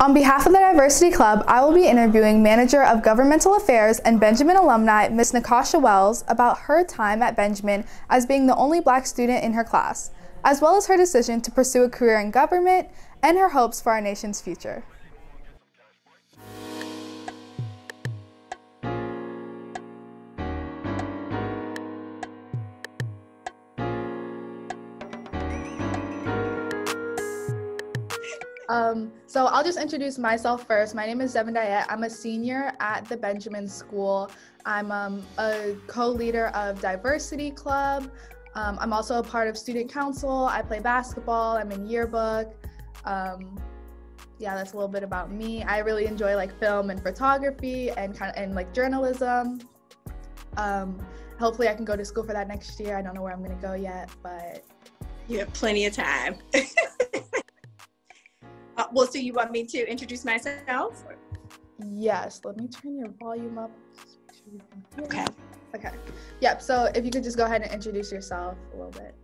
On behalf of the Diversity Club, I will be interviewing Manager of Governmental Affairs and Benjamin alumni, Ms. Nikasha Wells, about her time at Benjamin as being the only Black student in her class, as well as her decision to pursue a career in government and her hopes for our nation's future. So I'll just introduce myself first. My name is Devin Diet. I'm a senior at the Benjamin School. I'm a co-leader of Diversity Club. I'm also a part of Student Council. I play basketball. I'm in yearbook. Yeah, that's a little bit about me. I really enjoy like film and photography and like journalism. Hopefully I can go to school for that next year. I don't know where I'm gonna go yet, but you have plenty of time. Well, so you want me to introduce myself? Yes, let me turn your volume up. Okay. Okay. Yep, so if you could just go ahead and introduce yourself a little bit.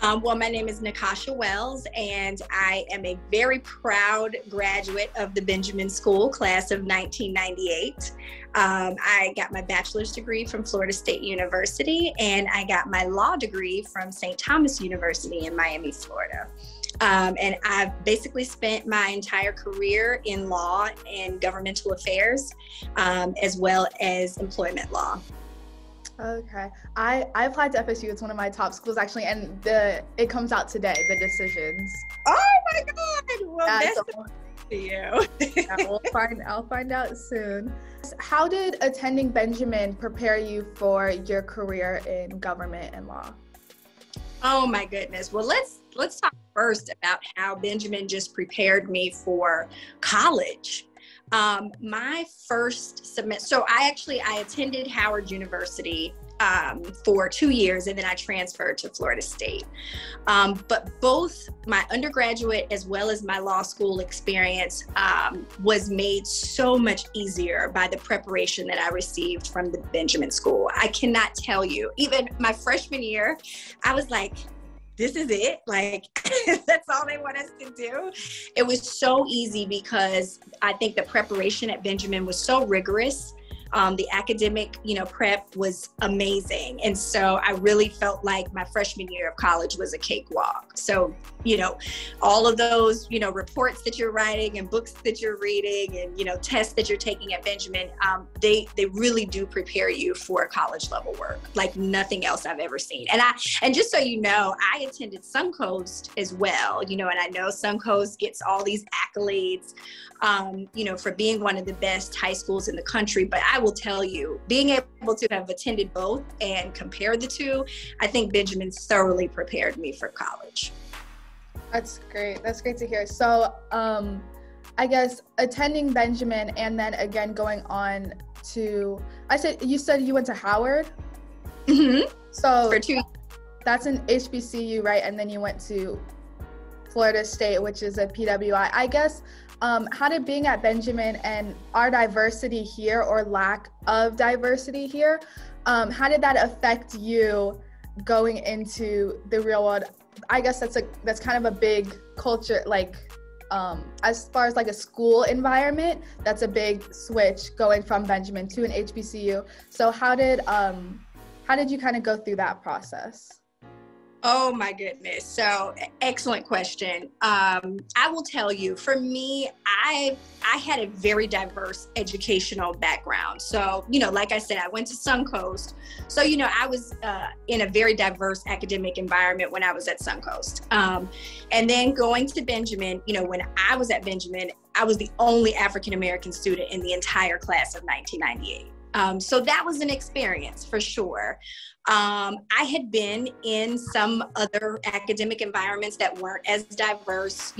Well, my name is Nikasha Wells, and I am a very proud graduate of the Benjamin School, class of 1998. I got my bachelor's degree from Florida State University, and I got my law degree from St. Thomas University in Miami, Florida. And I've basically spent my entire career in law and governmental affairs, as well as employment law. Okay. I applied to FSU. It's one of my top schools actually, and it comes out today, the decisions. Oh my God! Well, that's to you. Yeah, I'll find out soon. How did attending Benjamin prepare you for your career in government and law? Oh my goodness. Well, let's talk first about how Benjamin just prepared me for college. My first semester, so I attended Howard University for 2 years, and then I transferred to Florida State. But both my undergraduate as well as my law school experience was made so much easier by the preparation that I received from the Benjamin School. I cannot tell you, even my freshman year, I was like, this is it, like, that's all they want us to do. It was so easy because I think the preparation at Benjamin was so rigorous. The academic, prep was amazing. And so I really felt like my freshman year of college was a cakewalk. So, all of those, reports that you're writing and books that you're reading and, tests that you're taking at Benjamin, they really do prepare you for college level work like nothing else I've ever seen. And just so you know, I attended Suncoast as well, and I know Suncoast gets all these accolades, for being one of the best high schools in the country. But I will tell you, being able to have attended both and compare the two, I think Benjamin thoroughly prepared me for college. That's great. That's great to hear. So I guess attending Benjamin and then again going on to, you said you went to Howard? Mm-hmm. So for 2 years. That's an HBCU, right? And then you went to Florida State, which is a PWI. I guess, how did being at Benjamin and our diversity here or lack of diversity here, how did that affect you going into the real world? I guess that's kind of a big culture, like as far as like a school environment, that's a big switch going from Benjamin to an HBCU. So how did you kind of go through that process? Oh my goodness. So excellent question. I will tell you, for me, I had a very diverse educational background. So, like I said, I went to Suncoast. So, I was in a very diverse academic environment when I was at Suncoast. And then going to Benjamin, when I was at Benjamin, I was the only African-American student in the entire class of 1998. So that was an experience for sure. I had been in some other academic environments that weren't as diverse,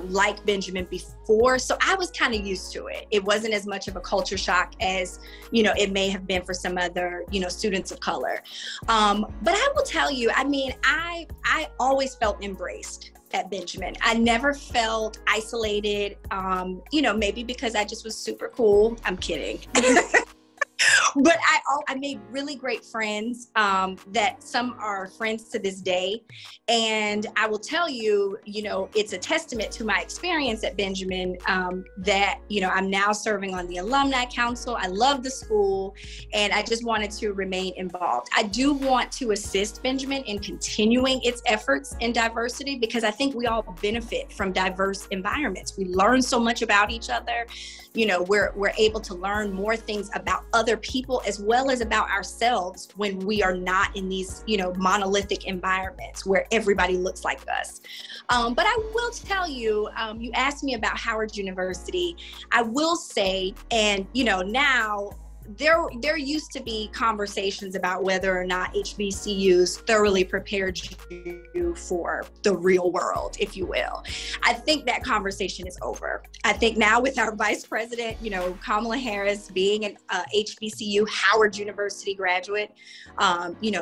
like Benjamin before. So I was kind of used to it. It wasn't as much of a culture shock as, it may have been for some other, students of color. But I will tell you, I always felt embraced at Benjamin. I never felt isolated, maybe because I just was super cool. I'm kidding. But I made really great friends that some are friends to this day. And I will tell you, it's a testament to my experience at Benjamin that, I'm now serving on the Alumni Council. I love the school, and I just wanted to remain involved. I do want to assist Benjamin in continuing its efforts in diversity, because I think we all benefit from diverse environments. We learn so much about each other. We're able to learn more things about other people as well as about ourselves when we are not in these, monolithic environments where everybody looks like us. But I will tell you, you asked me about Howard University. I will say, and now there used to be conversations about whether or not HBCUs thoroughly prepared you for the real world, if you will. I think that conversation is over. I think now with our vice president, Kamala Harris being an HBCU, Howard University graduate,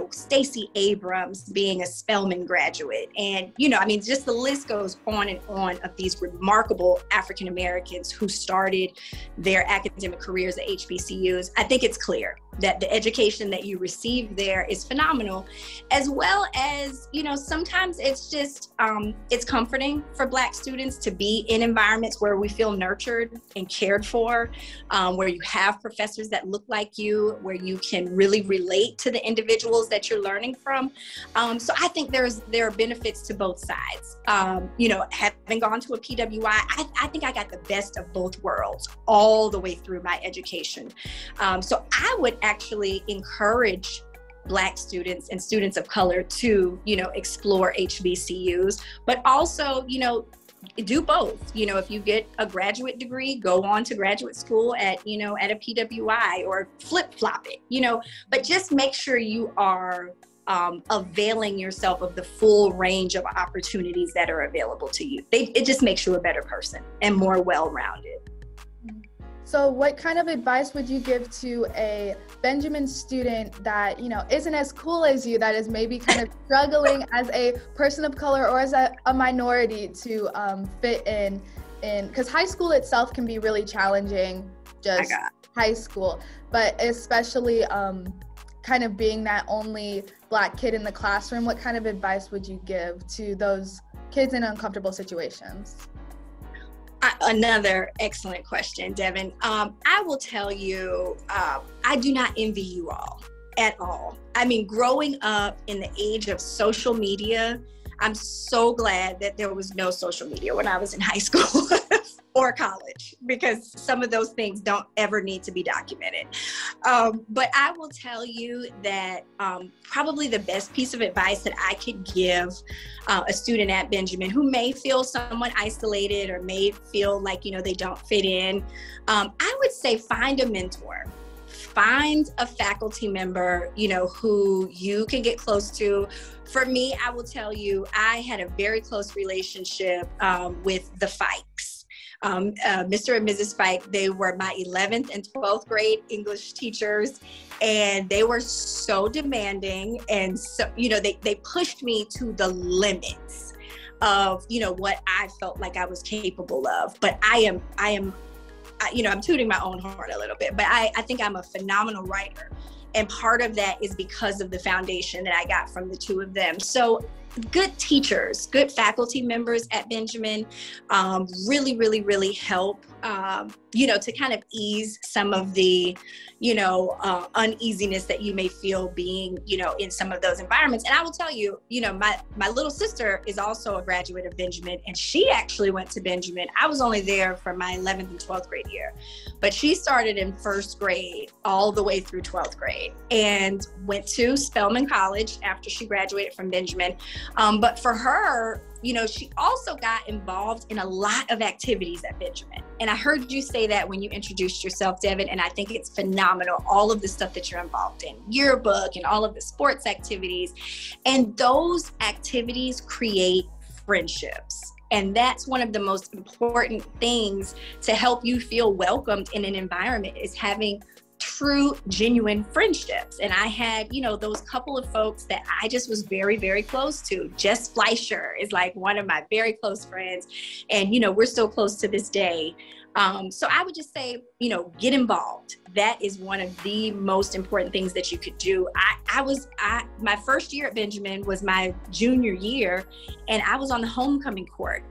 Stacey Abrams being a Spelman graduate, and, just the list goes on and on of these remarkable African Americans who started their academic careers at HBCUs. I think it's clear that the education that you receive there is phenomenal, as well as, sometimes it's just, it's comforting for Black students to be in environments where we feel nurtured and cared for, where you have professors that look like you, where you can really relate to the individuals that you're learning from. So I think there are benefits to both sides. Having gone to a PWI, I think I got the best of both worlds all the way through my education. So I would actually encourage Black students and students of color to, explore HBCUs, but also, do both. If you get a graduate degree, go on to graduate school at a PWI, or flip-flop it, but just make sure you are availing yourself of the full range of opportunities that are available to you. It just makes you a better person and more well-rounded. So what kind of advice would you give to a Benjamin student that, isn't as cool as you, that is maybe kind of struggling as a person of color or as a minority to fit in, because high school itself can be really challenging, just high school, but especially kind of being that only Black kid in the classroom? What kind of advice would you give to those kids in uncomfortable situations? Another excellent question, Devin. I will tell you, I do not envy you all at all. I mean, growing up in the age of social media, I'm so glad that there was no social media when I was in high school or college, because some of those things don't ever need to be documented. But I will tell you that probably the best piece of advice that I could give a student at Benjamin who may feel somewhat isolated or may feel like, they don't fit in, I would say find a mentor. Find a faculty member, who you can get close to. For me, I will tell you, I had a very close relationship with the Fikes. Mr. and Mrs. Fike, they were my 11th and 12th grade English teachers, and they were so demanding, and so, they pushed me to the limits of, what I felt like I was capable of. But I'm tooting my own horn a little bit, but I think I'm a phenomenal writer. And part of that is because of the foundation that I got from the two of them. So good teachers, good faculty members at Benjamin really, really, really help, to kind of ease some of the, uneasiness that you may feel being, in some of those environments. And I will tell you, my little sister is also a graduate of Benjamin, and she actually went to Benjamin. I was only there for my 11th and 12th grade year, but she started in first grade all the way through 12th grade and went to Spelman College after she graduated from Benjamin. But for her, she also got involved in a lot of activities at Benjamin. And I heard you say that when you introduced yourself, Devin, and I think it's phenomenal, all of the stuff that you're involved in, yearbook and all of the sports activities. And those activities create friendships. And that's one of the most important things to help you feel welcomed in an environment, is having true, genuine friendships. And I had, those couple of folks that I just was very, very close to. Jess Fleischer is like one of my very close friends. And, we're still close to this day. So I would just say, get involved. That is one of the most important things that you could do. My first year at Benjamin was my junior year, and I was on the homecoming court,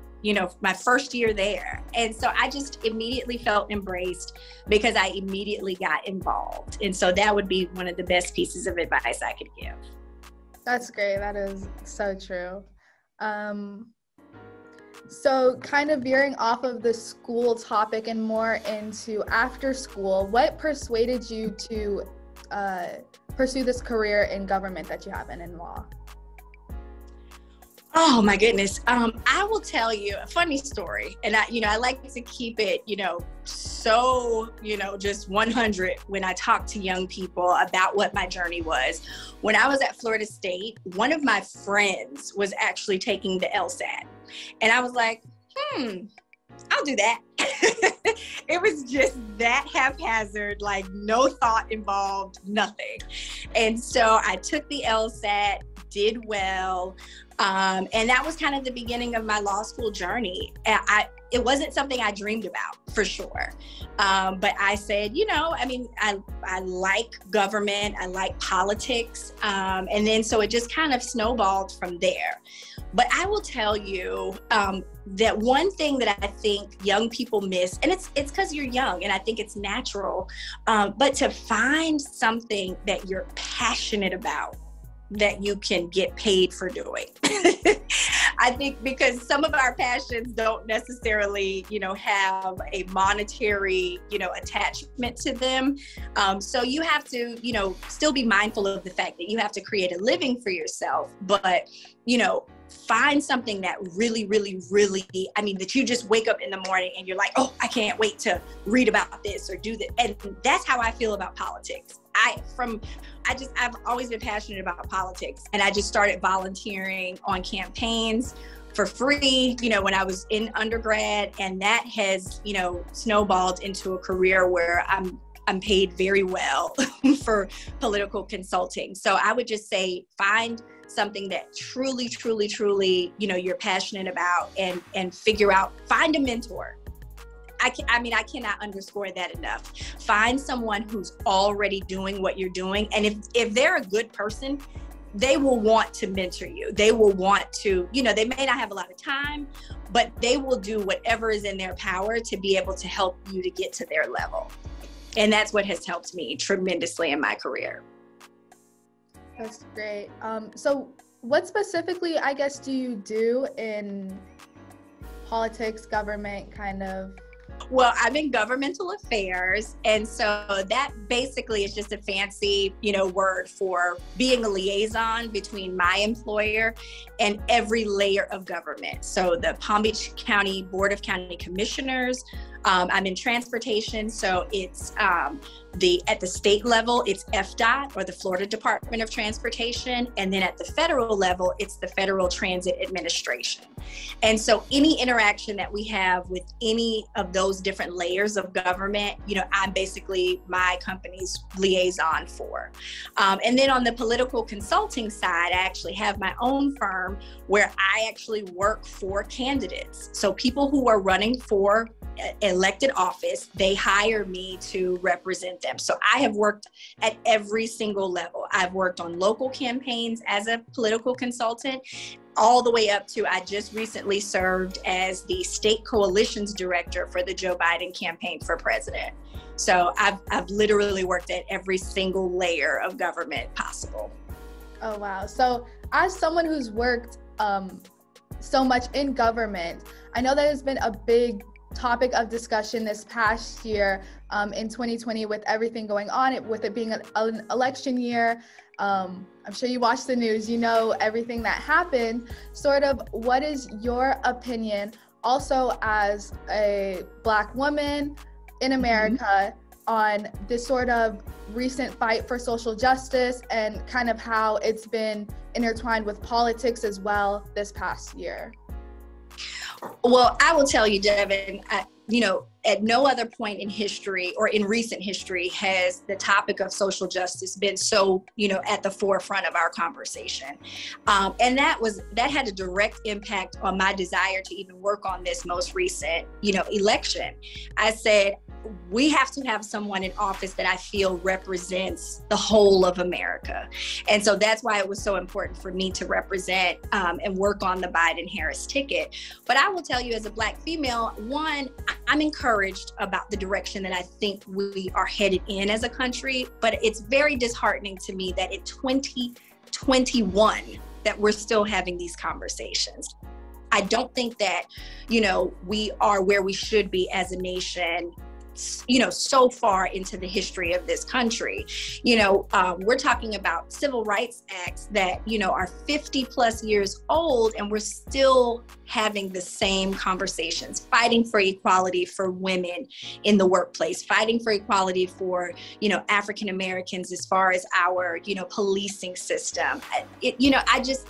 my first year there. And so I just immediately felt embraced because I immediately got involved. And so that would be one of the best pieces of advice I could give. That's great. That is so true. So kind of veering off of the school topic and more into after school, what persuaded you to pursue this career in government that you have in law? Oh my goodness. I will tell you a funny story. And I like to keep it, so, just 100 when I talk to young people about what my journey was. When I was at Florida State, one of my friends was actually taking the LSAT. And I was like, I'll do that. It was just that haphazard, like no thought involved, nothing. And so I took the LSAT, did well. And that was kind of the beginning of my law school journey. It wasn't something I dreamed about, for sure. But I said, I like government, I like politics. And then so it just kind of snowballed from there. But I will tell you that one thing that I think young people miss, and it's because you're young and I think it's natural, but to find something that you're passionate about, that you can get paid for doing. I think because some of our passions don't necessarily, have a monetary, attachment to them. So you have to, still be mindful of the fact that you have to create a living for yourself, but, find something that really, really, really, that you just wake up in the morning and you're like, oh, I can't wait to read about this or do that. And that's how I feel about politics. I've always been passionate about politics, and I just started volunteering on campaigns for free, when I was in undergrad, and that has, snowballed into a career where I'm paid very well for political consulting. So I would just say, find something that truly, truly, truly, you're passionate about, and figure out, find a mentor. I cannot underscore that enough. Find someone who's already doing what you're doing. And if they're a good person, they will want to mentor you. They will want to, they may not have a lot of time, but they will do whatever is in their power to be able to help you to get to their level. And that's what has helped me tremendously in my career. That's great. So what specifically, I guess, do you do in politics, government, kind of? Well, I'm in governmental affairs. And so that basically is just a fancy, word for being a liaison between my employer and every layer of government. So the Palm Beach County Board of County Commissioners, I'm in transportation. So it's at the state level, it's FDOT, or the Florida Department of Transportation. And then at the federal level, it's the Federal Transit Administration. And so any interaction that we have with any of those different layers of government, I'm basically my company's liaison for. And then on the political consulting side, I actually have my own firm where I actually work for candidates. So people who are running for elected office, they hire me to represent them. So I have worked at every single level. I've worked on local campaigns as a political consultant, all the way up to, I just recently served as the state coalitions director for the Joe Biden campaign for president. So I've literally worked at every single layer of government possible. Oh, wow. So as someone who's worked so much in government, I know that has been a big topic of discussion this past year in 2020 with everything going on, with it being an election year. I'm sure you watch the news, everything that happened. Sort of, what is your opinion, also as a Black woman in America, on this sort of recent fight for social justice and kind of how it's been intertwined with politics as well this past year? Well, I will tell you, Devin, at no other point in history or in recent history has the topic of social justice been so, at the forefront of our conversation. And that had a direct impact on my desire to even work on this most recent, election. I said, we have to have someone in office that I feel represents the whole of America. And so that's why it was so important for me to represent and work on the Biden-Harris ticket. But I will tell you, as a Black female, one, I'm encouraged about the direction that I think we are headed in as a country, but it's very disheartening to me that in 2021 that we're still having these conversations. I don't think that, we are where we should be as a nation, so far into the history of this country. We're talking about civil rights acts that, are 50 plus years old, and we're still having the same conversations, fighting for equality for women in the workplace, fighting for equality for, African Americans as far as our, policing system.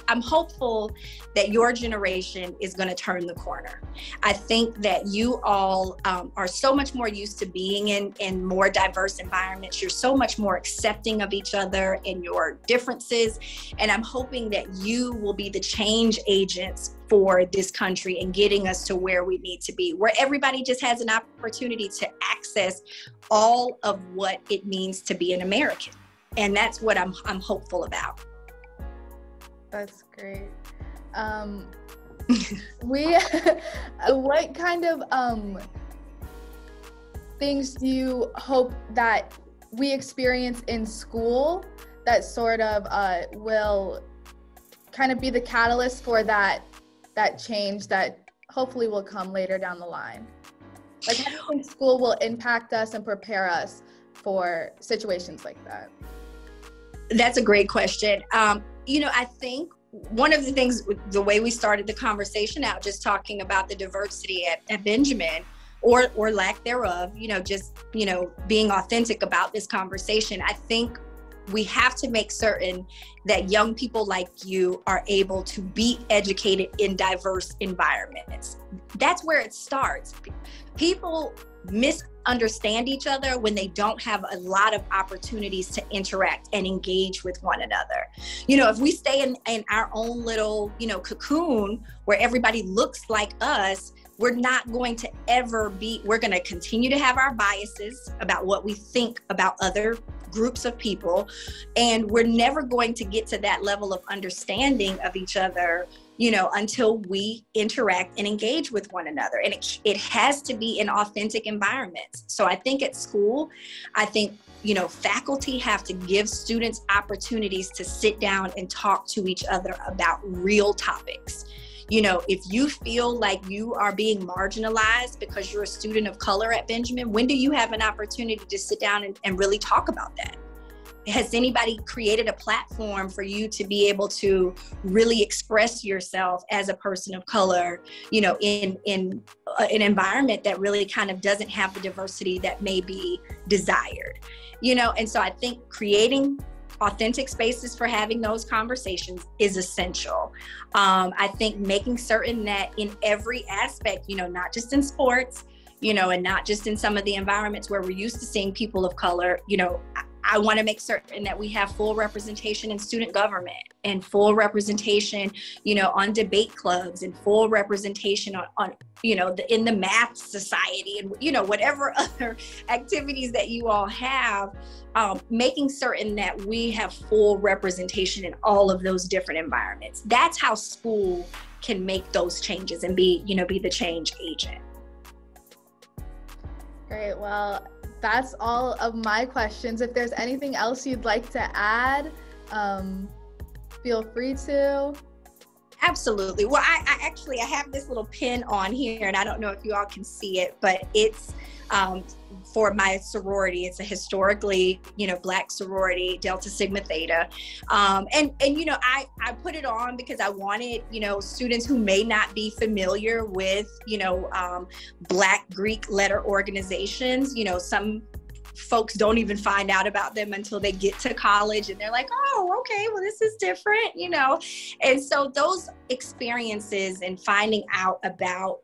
I'm hopeful that your generation is going to turn the corner. I think that you all are so much more used to being in more diverse environments. You're so much more accepting of each other and your differences. And I'm hoping that you will be the change agents for this country and getting us to where we need to be, where everybody just has an opportunity to access all of what it means to be an American. And that's what I'm hopeful about. That's great. What kind of things do you hope that we experience in school that sort of will kind of be the catalyst for that change that hopefully will come later down the line? Like, how do you think school will impact us and prepare us for situations like that? That's a great question. I think one of the things, the way we started the conversation out, just talking about the diversity at Benjamin, or lack thereof, being authentic about this conversation, I think we have to make certain that young people like you are able to be educated in diverse environments. That's where it starts. People misunderstand each other when they don't have a lot of opportunities to interact and engage with one another. If we stay in our own little, cocoon where everybody looks like us, we're not going to we're going to continue to have our biases about what we think about other groups of people. And we're never going to get to that level of understanding of each other, until we interact and engage with one another. And it has to be in authentic environments. So I think at school, faculty have to give students opportunities to sit down and talk to each other about real topics. If you feel like you are being marginalized because you're a student of color at Benjamin, when do you have an opportunity to sit down and really talk about that? Has anybody created a platform for you to be able to really express yourself as a person of color, in an environment that really kind of doesn't have the diversity that may be desired? And so I think creating authentic spaces for having those conversations is essential. I think making certain that in every aspect, not just in sports, and not just in some of the environments where we're used to seeing people of color, I want to make certain that we have full representation in student government and full representation, on debate clubs, and full representation on in the math society, and, whatever other activities that you all have, making certain that we have full representation in all of those different environments. That's how school can make those changes and be the change agent. Great. Well, that's all of my questions. If there's anything else you'd like to add, feel free to. Absolutely. Well, I have this little pin on here, and I don't know if you all can see it, but it's for my sorority. It's a historically, Black sorority, Delta Sigma Theta. And I put it on because I wanted, students who may not be familiar with, Black Greek letter organizations. Some folks don't even find out about them until they get to college, and they're like, oh, okay, well, this is different, And so those experiences and finding out about,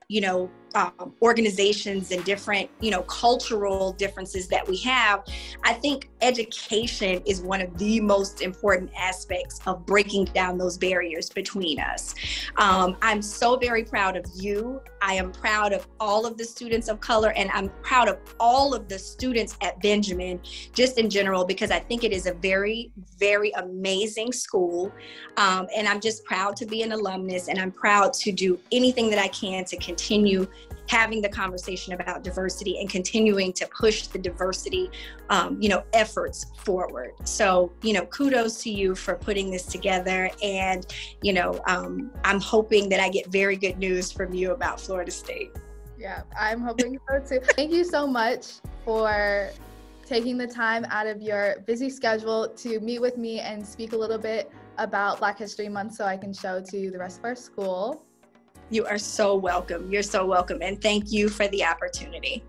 organizations and different, cultural differences that we have, I think education is one of the most important aspects of breaking down those barriers between us. I'm so very proud of you. I am proud of all of the students of color, and I'm proud of all of the students at Benjamin, just in general, because I think it is a very, very amazing school. And I'm just proud to be an alumnus, and I'm proud to do anything that I can to continue having the conversation about diversity and continuing to push the diversity, efforts forward. So, kudos to you for putting this together. And, I'm hoping that I get very good news from you about Florida State. Yeah, I'm hoping so too. Thank you so much for taking the time out of your busy schedule to meet with me and speak a little bit about Black History Month so I can show to the rest of our school. You are so welcome. You're so welcome. And thank you for the opportunity.